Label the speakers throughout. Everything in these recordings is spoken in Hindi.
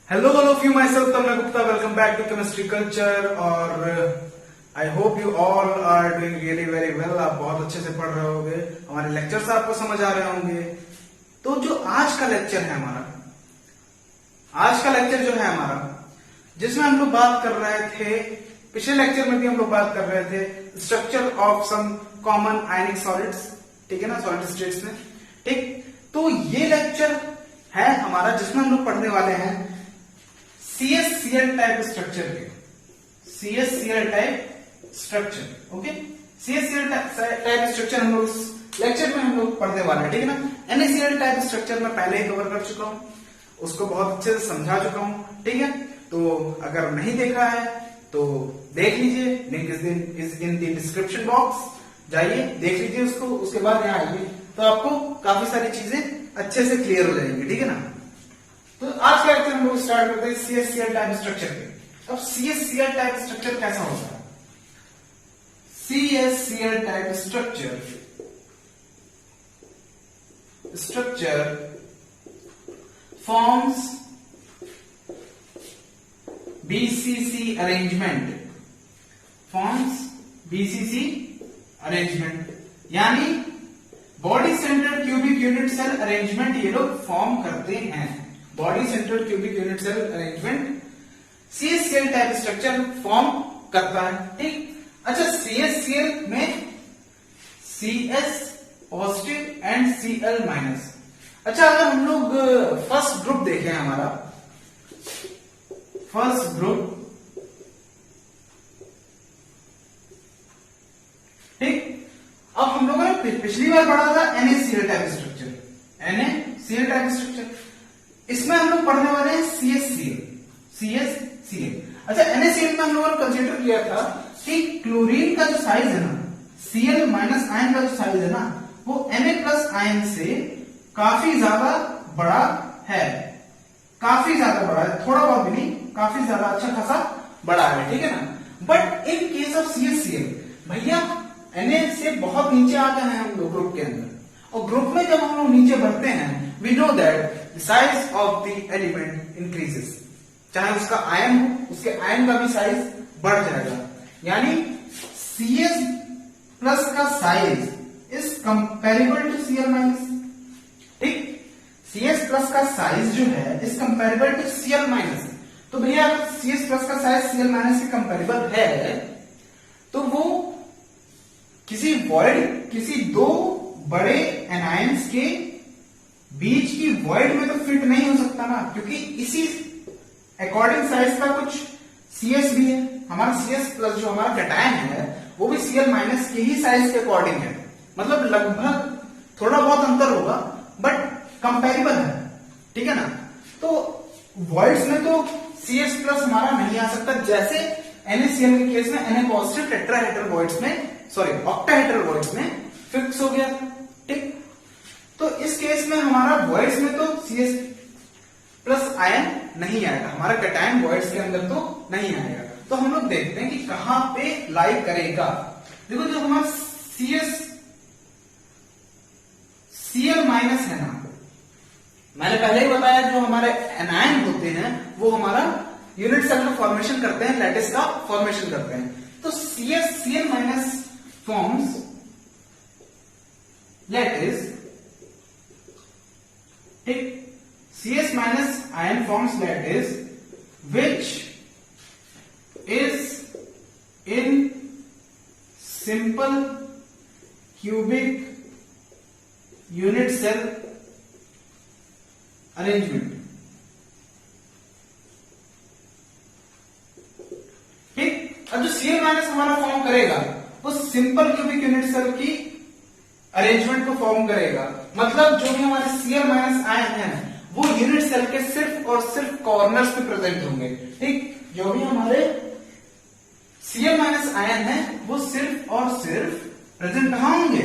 Speaker 1: Hello, all of you. Myself, Tanmay Gupta. Welcome back to Chemistry Culture. और I hope you all are doing really very well. आप बहुत अच्छे से पढ़ रहे होंगे, हमारे लेक्चर्स आपको समझ आ रहे होंगे। तो जो आज का लेक्चर है हमारा, जिसमें हम लोग बात कर रहे थे, पिछले लेक्चर में भी हम लोग बात कर रहे थे structure of some common ionic solids, ठीक है ना, सॉलिड स्टेट्स में, ठीक। तो ये लेक्चर है हमारा जिसमें हम लोग पढ़ने वाले हैं CSCl टाइप स्ट्रक्चर के, CSCl type structure, okay. CSCl type structure हम लोग इस लेक्चर में हम लोग पढ़ने वाले हैं, ठीक है ना। NaCl टाइप स्ट्रक्चर मैं पहले ही कवर कर चुका हूं, उसको बहुत अच्छे से समझा चुका हूं, ठीक है। तो अगर नहीं देखा है तो देख लीजिए, link is in the description box, जाइए देख लीजिए उसको। उसके बाद यहाँ आइए तो आपको काफी सारी चीजें अच्छे से क्लियर हो जाएंगी, ठीक है ना। तो आज का लेक्चर हम लोग स्टार्ट करते हैं CSCl टाइप स्ट्रक्चर के। अब CSCl टाइप स्ट्रक्चर कैसा होता है? CSCl type structure forms BCC arrangement, यानी body centred cubic unit cell arrangement ये लोग फॉर्म करते हैं। Body centred cubic unit cell arrangement CSCl type structure form करता है, ठीक। अच्छा, CSCl में CS positive and Cl minus. अच्छा, अगर हम लोग फर्स्ट ग्रुप देखें, हमारा फर्स्ट ग्रुप, ठीक। अब हम लोगों ने पिछली बार पढ़ा था NaCl type structure, NaCl type structure, इसमें हम लोग पढ़ने वाले हैं CSCl। अच्छा, NaCl में हम लोगों ने कंसीडर किया था कि क्लोरीन का जो साइज है ना, Cl माइनस आयन का जो साइज है ना, वो Na प्लस आयन से काफी ज्यादा बड़ा है, काफी ज्यादा बड़ा है, थोड़ा बहुत भी नहीं, काफी ज्यादा अच्छा खासा बड़ा है, ठीक है ना। But in case of CSCl, भैया Na से बहुत नीचे आ गए हैं हम लोग ग्रुप के अंदर, और ग्रुप में जब हम लोग नीचे बढ़ते हैं, we know that the size of the element increases. चाहे उसका आयन हो, उसके आयन का भी साइज बढ़ जाएगा, यानी CS प्लस का size is comparable to Cl minus, ठीक। CS प्लस का साइज जो है is comparable to Cl minus. तो भैया अगर CS प्लस का साइज Cl माइनस से कंपेरेबल है, तो वो किसी दो बड़े एनायंस के बीच की वॉइड में तो फिट नहीं हो सकता ना, क्योंकि इसी अकॉर्डिंग साइज का कुछ CS भी है। हमारा CS प्लस जो हमारा कैटायन है वो भी Cl माइनस के ही साइज के अकॉर्डिंग है, मतलब लगभग थोड़ा बहुत अंतर होगा बट कंपेरेबल है, ठीक है ना। तो वॉइड्स में तो CS प्लस हमारा नहीं आ सकता, जैसे NaCl के केस में Na पॉजिटिव टेट्राहेड्रल वॉइड्स में, सॉरी ऑक्टाहेड्रल वॉइड्स में फिक्स हो गया, ठीक। तो इस केस में हमारा वॉइड्स में तो CS प्लस आयन नहीं आएगा, हमारा कैटायन वॉइड्स के अंदर तो नहीं आएगा। तो हम लोग देखते हैं कि कहां पे लाई करेगा। देखो, जो हमारा Cl माइनस है ना, मैंने पहले ही बताया, जो हमारे एनायन होते हैं वो हमारा यूनिट सेल का फॉर्मेशन करते हैं, लैटिस का फॉर्मेशन करते हैं। तो Cl माइनस फॉर्म्स लैटिस, ठीक। CS minus ion forms lattice which is in simple cubic unit cell arrangement, ठीक। अब जो Cl माइनस हमारा फॉर्म करेगा वो सिंपल क्यूबिक यूनिट सेल की अरेंजमेंट को फॉर्म करेगा, मतलब जो भी हमारे Cl माइनस आयन है वो यूनिट सेल के सिर्फ और सिर्फ कॉर्नर्स पे प्रेजेंट होंगे, ठीक। जो भी हमारे Cl माइनस आयन है वो सिर्फ और सिर्फ प्रेजेंट कहां होंगे?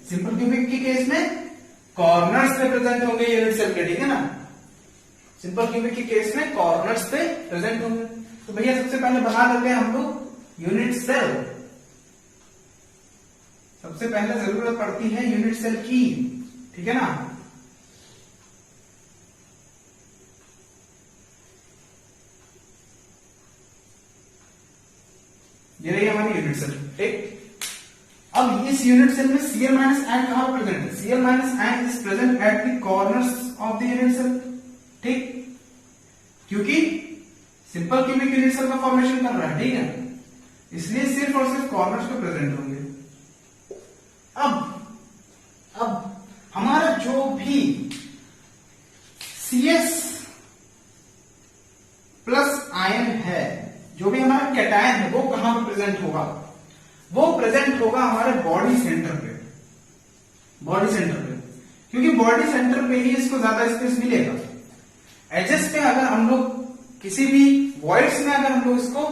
Speaker 1: सिंपल क्यूबिक के केस में कॉर्नर्स पे प्रेजेंट होंगे यूनिट सेल के, ठीक है ना। सिंपल क्यूबिक के केस में कॉर्नर्स पे प्रेजेंट होंगे। तो भैया सबसे पहले बना लेते हैं हम लोग यूनिट सेल। सबसे पहले जरूरत पड़ती है यूनिट सेल की, ठीक है ना। रही हमारी यूनिट सेल। ठीक, अब इस यूनिट सेल में Cl माइनस आयन कहां पर प्रेजेंट है? Cl minus ion is present at the corners of the unit cell. ठीक, क्योंकि सिंपल क्यूबिक यूनिट सेल का फॉर्मेशन कर रहा है, ठीक है, इसलिए सिर्फ और सिर्फ कॉर्नर्स पे प्रेजेंट होंगे। अब हमारा जो भी CS प्लस आयन है, जो भी हमारा कैटायन है, वो कहां पर प्रेजेंट होगा? वो प्रेजेंट होगा हमारे बॉडी सेंटर पे, बॉडी सेंटर पे, क्योंकि बॉडी सेंटर पे ही इसको ज्यादा स्पेस मिलेगा। एजेस पे अगर हम लोग किसी भी वॉइड्स में अगर हम लोग इसको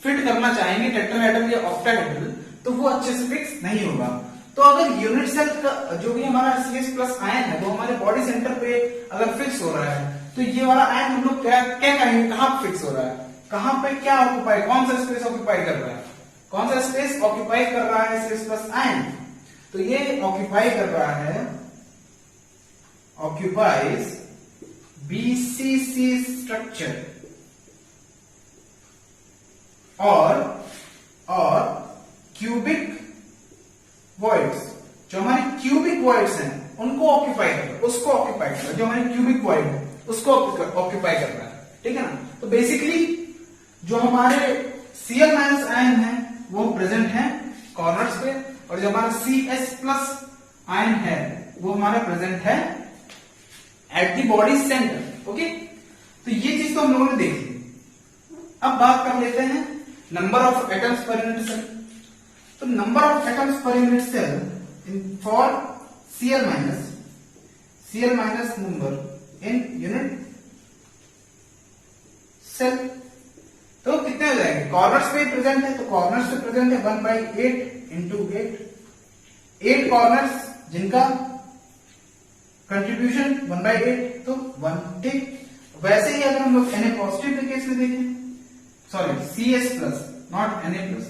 Speaker 1: फिट करना चाहेंगे टेट्राहेड्रल या ऑक्टाहेड्रल, तो वो अच्छे से फिक्स नहीं होगा। तो अगर यूनिट सेल का जो भी हमारा CS प्लस आयन है वो हमारे बॉडी सेंटर पे अगर फिक्स हो रहा है, तो ये वाला आयन हम लोग क्या कहेंगे, कहां फिक्स हो रहा है, कहां पे क्या ऑक्यूपाई, कौन सा स्पेस ऑक्यूपाई कर रहा है, कौन सा स्पेस ऑक्यूपाई कर रहा है CS प्लस आयन? तो ये ऑक्यूपाई कर रहा है, ऑक्यूपाइज BCC स्ट्रक्चर और क्यूबिक वॉइड्स, जो हमारे क्यूबिक वॉइड्स हैं उनको ऑक्यूपाई कर रहा है, उसको ऑक्यूपाई कर रहा है, जो हमारे क्यूबिक वॉइड है उसको ऑक्यूपाई कर रहा है। ठीक है ना, तो बेसिकली जो हमारे Cl माइनस आयन है वो प्रेजेंट है कॉर्नर्स पे, और जो हमारा CS प्लस आयन है वो हमारा प्रेजेंट है at the body centre. Okay, तो ये चीज तो हम लोगों ने देख ली। अब बात कर लेते हैं number of atoms per unit cell. तो number of atoms per unit cell in for Cl minus number in unit cell, तो कितने हो जाएंगे? कॉर्नर्स पे प्रेजेंट है, तो कॉर्नर्स पे प्रेजेंट है 1/8 इंटू 8 कॉर्नर्स जिनका कंट्रीब्यूशन 1/8, तो 1। ठीक, वैसे ही अगर हम लोग Na पॉजिटिव के केस में देखें, sorry CS plus not Na plus,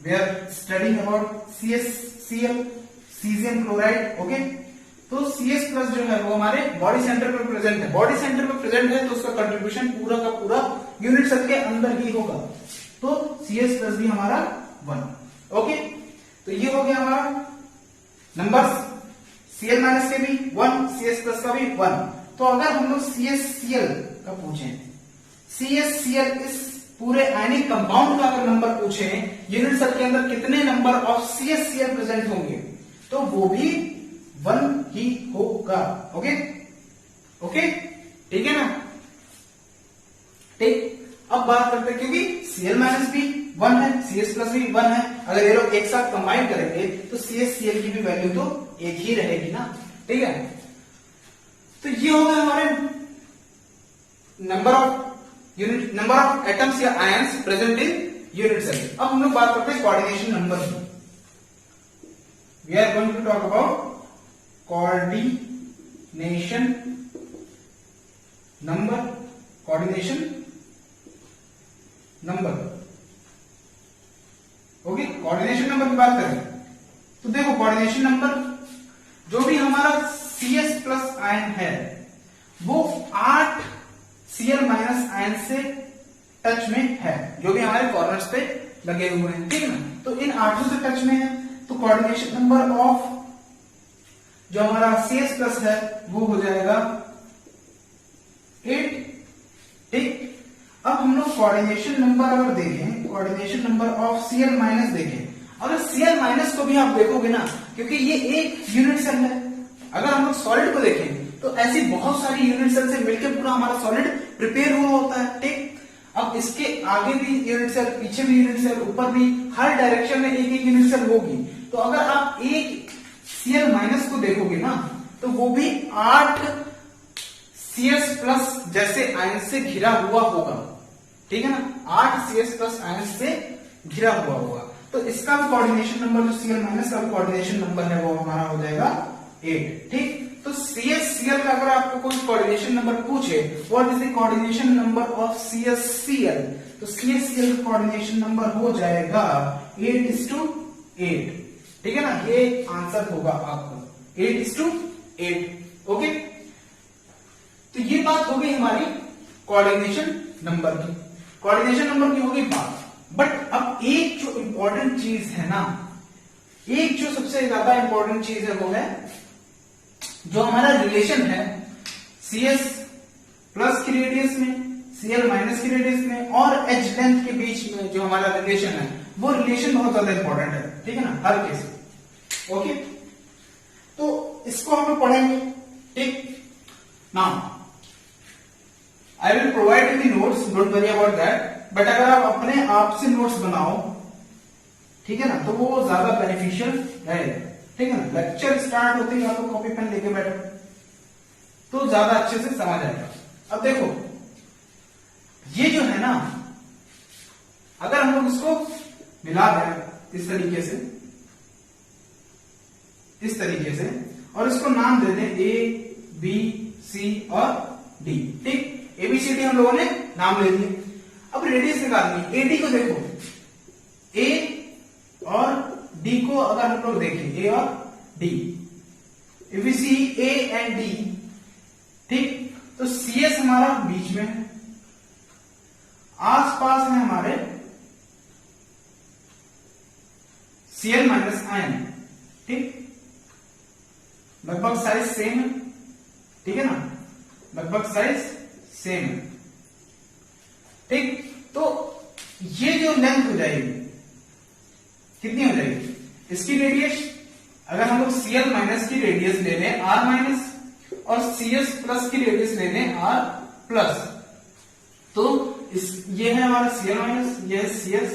Speaker 1: we are studying about CSCl caesium chloride. Okay, तो CS प्लस जो है वो हमारे बॉडी सेंटर पर प्रेजेंट है, बॉडी सेंटर पर प्रेजेंट है तो उसका कंट्रीब्यूशन पूरा का पूरा यूनिट सेल के अंदर ही होगा, तो CS प्लस भी हमारा 1। ओके, तो ये हो गया हमारा नंबर्स, Cl माइनस के भी 1, CS प्लस का भी 1। तो अगर हम लोग CSCl का पूछें, CSCl इस पूरे आयनिक कंपाउंड का अगर नंबर पूछें, यूनिट सेल के अंदर कितने नंबर ऑफ CSCl प्रेजेंट होंगे, तो वो भी 1 ही होगा। ओके ओके, ठीक है ना। ठीक, अब बात करते हैं, क्योंकि Cl माइनस भी 1 है, CS प्लस भी 1 है, अगर ये लोग एक साथ कंबाइन करेंगे तो CSCl की भी वैल्यू तो एक ही रहेगी ना। ठीक है, तो ये होगा हमारे नंबर ऑफ एटम्स या ions present in unit cell. अब हम लोग बात करते हैं कोऑर्डिनेशन नंबर की। We are going to talk about coordination number, coordination number. Okay, coordination number की बात करें तो देखो, कोऑर्डिनेशन नंबर जो भी हमारा CS प्लस आयन है वो 8 Cl माइनस आयन से टच में है, जो भी हमारे कॉर्नर्स पे लगे हुए हैं। ठीक है ना, तो इन 8 से टच में है, तो कोऑर्डिनेशन नंबर ऑफ जो हमारा CS प्लस है वो हो जाएगा 8। ठीक, अब हम लोग कोऑर्डिनेशन नंबर अगर देखें, coordination number of Cl minus देखें, अगर Cl माइनस को भी आप देखोगे ना, क्योंकि ये एक यूनिट सेल है, अगर हम लोग सॉलिड को देखें तो ऐसी बहुत सारी यूनिट सेल से मिलकर पूरा हमारा सॉलिड प्रिपेयर हुआ होता है। ठीक, अब इसके आगे भी यूनिट सेल, पीछे भी यूनिट सेल, ऊपर भी, हर डायरेक्शन में एक एक यूनिट सेल होगी। तो अगर आप एक Cl माइनस को देखोगे ना, तो वो भी 8 CS प्लस जैसे आयन से घिरा हुआ होगा। ठीक है ना, 8 CS प्लस आयन से घिरा हुआ होगा, तो इसका भी कोऑर्डिनेशन नंबर जो Cl माइनस का कोऑर्डिनेशन नंबर है वो हमारा हो जाएगा 8। ठीक, तो CSCl का अगर आपको कोई कोऑर्डिनेशन नंबर पूछे, what is the coordination number of CSCl, तो CSCl का कोऑर्डिनेशन नंबर हो जाएगा 8:8। ठीक है ना, ये आंसर होगा आपका 8:8। ओके, तो ये बात हो गई हमारी कोऑर्डिनेशन नंबर की। कोऑर्डिनेशन नंबर की हो गई बात। बट अब एक जो इंपॉर्टेंट चीज है ना, एक जो सबसे ज्यादा इंपॉर्टेंट चीज है वो है जो हमारा रिलेशन है CS प्लस की रेडियस में, CL माइनस की रेडियस में और H लेंथ के बीच में जो हमारा रिलेशन है, वो रिलेशन बहुत ज्यादा इंपॉर्टेंट है, ठीक है ना, हर केस में। ओके, तो इसको हम लोग पढ़ेंगे। ठीक, now I will provide you the notes, don't worry about that, but अगर आप अपने आप से नोट्स बनाओ, ठीक है ना, तो वो ज्यादा बेनिफिशियल रहेगा, ठीक है ना। लेक्चर स्टार्ट होते ही आप लोग कॉपी पेन लेके बैठो तो ज्यादा अच्छे से समझ आएगा। अब देखो ये जो है ना, अगर हम लोग इसको मिला दें इस तरीके से और इसको नाम दे दें A B C और D, ठीक, ABCD हम लोगों ने नाम ले दिए। अब रेडियस निकालनी, AD को देखो, A और D को अगर हम लोग देखें, A और D, if we see A and D, ठीक, तो CS हमारा बीच में है, आसपास है हमारे CL माइनस IN, ठीक, लगभग साइज सेम है, ठीक है ना, लगभग साइज सेम है, ठीक। तो ये जो लेंथ हो जाएगी कितनी हो जाएगी, इसकी रेडियस, अगर हम लोग CL माइनस की रेडियस ले लें R माइनस और CS प्लस की रेडियस ले लें R प्लस, तो ये है हमारा CL माइनस, ये है CS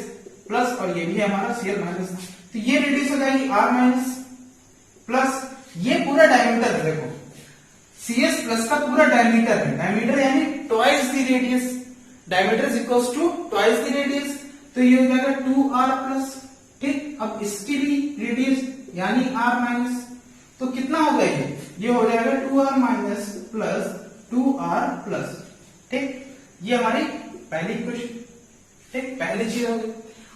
Speaker 1: प्लस और ये भी है हमारा CL माइनस, तो ये रेडियस हो जाएगी R माइनस प्लस ये पूरा डायमीटर है, देखो CS प्लस का पूरा डायमीटर है, डायमीटर यानी twice the radius, diameter is equals to twice the radius, तो ये हो जाएगा 2R प्लस, ठीक। अब इसकी भी रेडियस यानी R माइनस, तो कितना होगा ये हो जाएगा 2R minus plus 2R plus, ठीक, ये हमारी पहली इक्वेशन, ठीक, पहली चीज हो गई।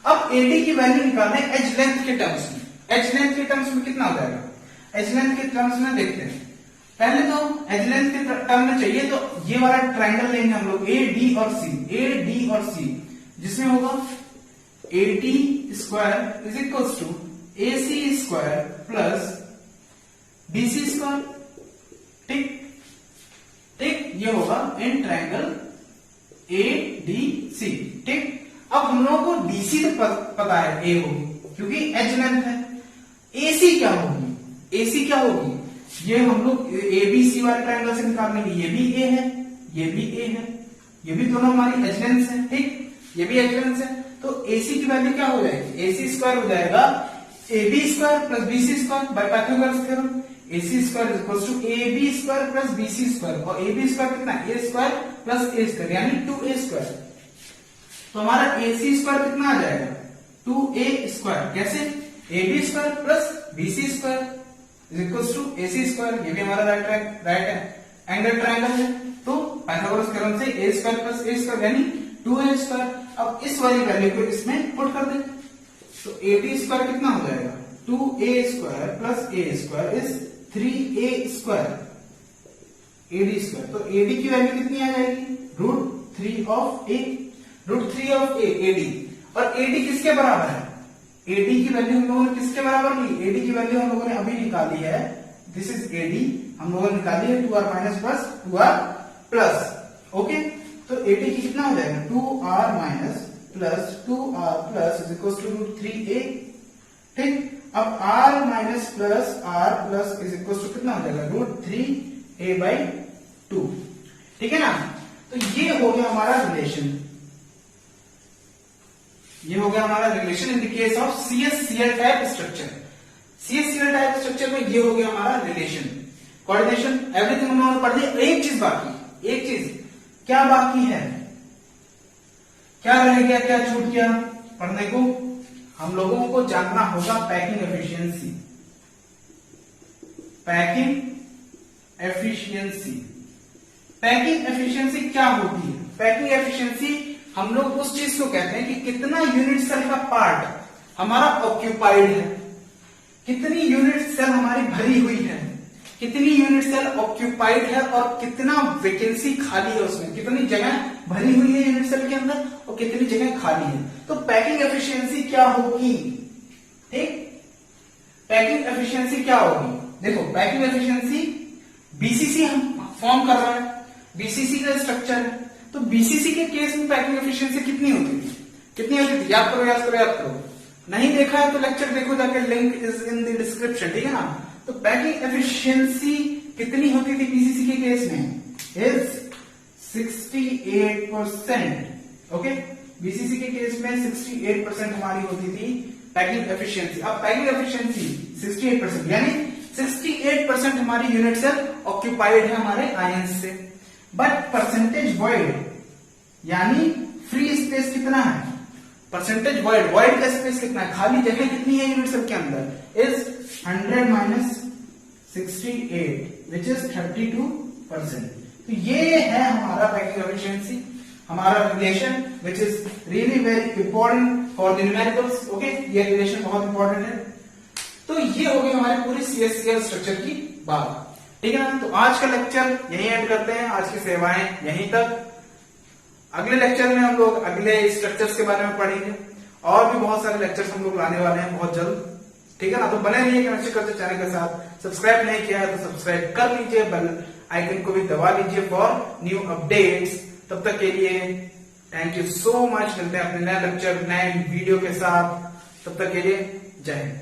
Speaker 1: अब AD की वैल्यू निकालना है H लेंथ के टर्म्स में, H लेंथ के टर्म्स में कितना हो जाएगा, H लेंथ के टर्म्स में देखते हैं, पहले तो H लेंथ के टर्म में चाहिए तो ये वाला ट्राइंगल लेंगे हम लोग AD और C, जिसमें होगा AD square is equals to AC square plus BC square, ठीक, ये होगा इन ट्राइंगल ADC, ठीक। अब हम लोगों को DC तो पता है A होगी क्योंकि H लेंथ है, AC क्या होगी, ये हम लोग ABC वाले ट्राइंगल से निकालेंगे, ये भी A है, ये भी A है, ये भी दोनों हमारी H लेंथ है, ठीक, ये भी H लेंथ है, तो AC की वैल्यू क्या हो जाएगी, AC स्क्वायर हो जाएगा AB square plus BC square by Pythagoras theorem, AC square is equals to AB square plus BC square, और AB स्क्वायर कितना, A square plus A square यानी 2A स्क्वायर, तो हमारा AC स्क्वायर कितना आ जाएगा 2A स्क्वायर, कैसे, AB square plus BC square is equals to AC square, ये भी हमारा राइट एंगल ट्राइंगल है, तो पाइथागोरस थ्योरम से A square plus A square यानी 2A स्क्वायर। अब इस वाली वैल्यू को इसमें पुट कर दें, तो AD स्क्वायर कितना हो जाएगा 2A square plus A square is 3A square AD square, तो AD की वैल्यू कितनी आ जाएगी √3 ऑफ A AD, और AD किसके बराबर है, AD की वैल्यू हम लोगों ने किसके बराबर ली, AD की वैल्यू हम लोगों ने अभी निकाली है, दिस इज AD, हम लोगों ने निकाली है 2R minus plus 2R plus, okay, तो AD की कितना हो जाएगा 2R minus plus 2R plus is equal to √3A, ठीक। अब R minus plus R plus is equal to कितना हो जाएगा √3A/2, ठीक है ना। तो ये हो गया हमारा relation, in the case of CSCl type structure. CSCl type structure में ये हो गया हमारा रिलेशन, कोऑर्डिनेशन, एवरीथिंग हम लोगों ने पढ़ लिया। एक चीज क्या बाकी है, क्या रह गया, क्या छूट गया पढ़ने को, हम लोगों को जानना होगा पैकिंग एफिशिएंसी। पैकिंग एफिशिएंसी क्या होती है, पैकिंग एफिशिएंसी हम लोग उस चीज को कहते हैं कि कितना यूनिट सेल का पार्ट हमारा ऑक्यूपाइड है, कितनी यूनिट सेल हमारी भरी हुई है, कितनी यूनिट सेल ऑक्यूपाइड है और कितना वैकेंसी खाली है उसमें, कितनी जगह भरी हुई है यूनिट सेल के अंदर और कितनी जगह खाली है। तो पैकिंग एफिशिएंसी क्या होगी, ठीक, पैकिंग एफिशिएंसी क्या होगी, देखो पैकिंग एफिशिएंसी बीसीसी हम फॉर्म कर रहा है, बीसीसी का स्ट्रक्चर है, तो बीसीसी के केस में पैकिंग एफिशिएंसी कितनी होती थी, कितनी होती थी, याद करो याद करो याद करो, नहीं देखा है तो लेक्चर देखो जाके, link is in the description, ठीक है ना। तो पैकिंग एफिशिएंसी कितनी होती थी बीसीसी के केस में, इज 68%, ओके, बीसीसी के केस में 68% हमारी होती थी पैकिंग एफिशिएंसी। अब पैकिंग एफिशिएंसी 68%, यानी 68% हमारी यूनिट सेल ऑक्यूपाइड है हमारे आयंस से, बट परसेंटेज वॉइड यानी फ्री स्पेस कितना है, परसेंटेज वॉइड, वॉइड का स्पेस कितना है, खाली जगह कितनी है यूनिट सेल के अंदर, इज 100 माइनस 68 विच इज 32%। तो ये है हमारा पैकिंग एफिशिएंसी, हमारा relation which is really very important for the numericals, okay, ये रिलेशन बहुत इंपॉर्टेंट है। तो ये हो गई हमारी पूरी सीएससीएल स्ट्रक्चर की बात, ठीक है ना। तो आज का लेक्चर यहीं एंड करते हैं, आज की सेवाएं यहीं तक। अगले लेक्चर में हम लोग अगले स्ट्रक्चर्स के बारे में पढ़ेंगे और भी बहुत सारे लेक्चर्स हम लोग लाने वाले हैं बहुत जल्द, ठीक है ना। तो बने रहिए केमिस्ट्री कल्चर चैनल के साथ, सब्सक्राइब नहीं किया है तो सब्सक्राइब कर लीजिए, बेल आइकन को भी दबा लीजिए फॉर न्यू अपडेट्स। तब तक के लिए थैंक यू सो मच, मिलते हैं अपने नए लेक्चर नए वीडियो के साथ, तब तक के लिए जय हिंद।